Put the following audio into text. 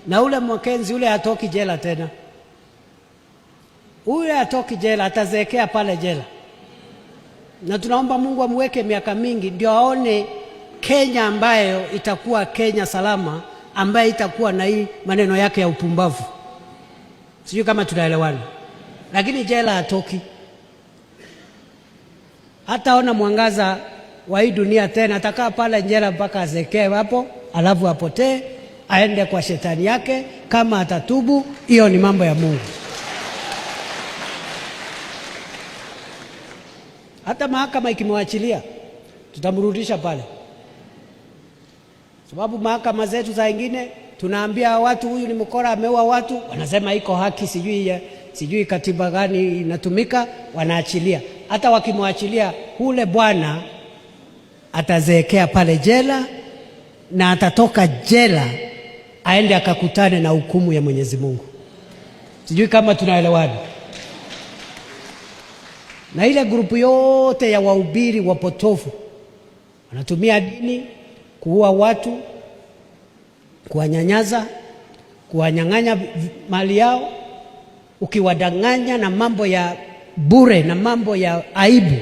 na ule Mackenzie ule hatoki jela tena. Ule hatoki jela, atazeekea pale jela. Na tunaomba Mungu amweke miaka mingi ndio aone Kenya ambayo itakuwa Kenya salama, ambayo itakuwa na hii maneno yake ya upumbavu. Sijui kama tunaelewana. Lakini jela hatoki. Hataona mwangaza wa hii dunia tena, atakaa pale jela mpaka azekee hapo, alafu apotee, aende kwa shetani yake. Kama atatubu, hiyo ni mambo ya Mungu. Hata mahakama ikimwachilia, tutamrudisha pale. Sababu mahakama zetu za wengine tunaambia watu huyu ni mkora, ameua watu, wanasema iko haki, sijui katiba gani inatumika, wanaachilia. Hata wakimwachilia, ule bwana atazeekea pale jela, na atatoka jela aende akakutane na hukumu ya Mwenyezi Mungu. Sijui kama tunaelewana. Na ile grupu yote ya wahubiri wapotofu wanatumia dini kuua watu, kuwanyanyaza, kuwanyang'anya mali yao. Ukiwadanganya na mambo ya bure na mambo ya aibu,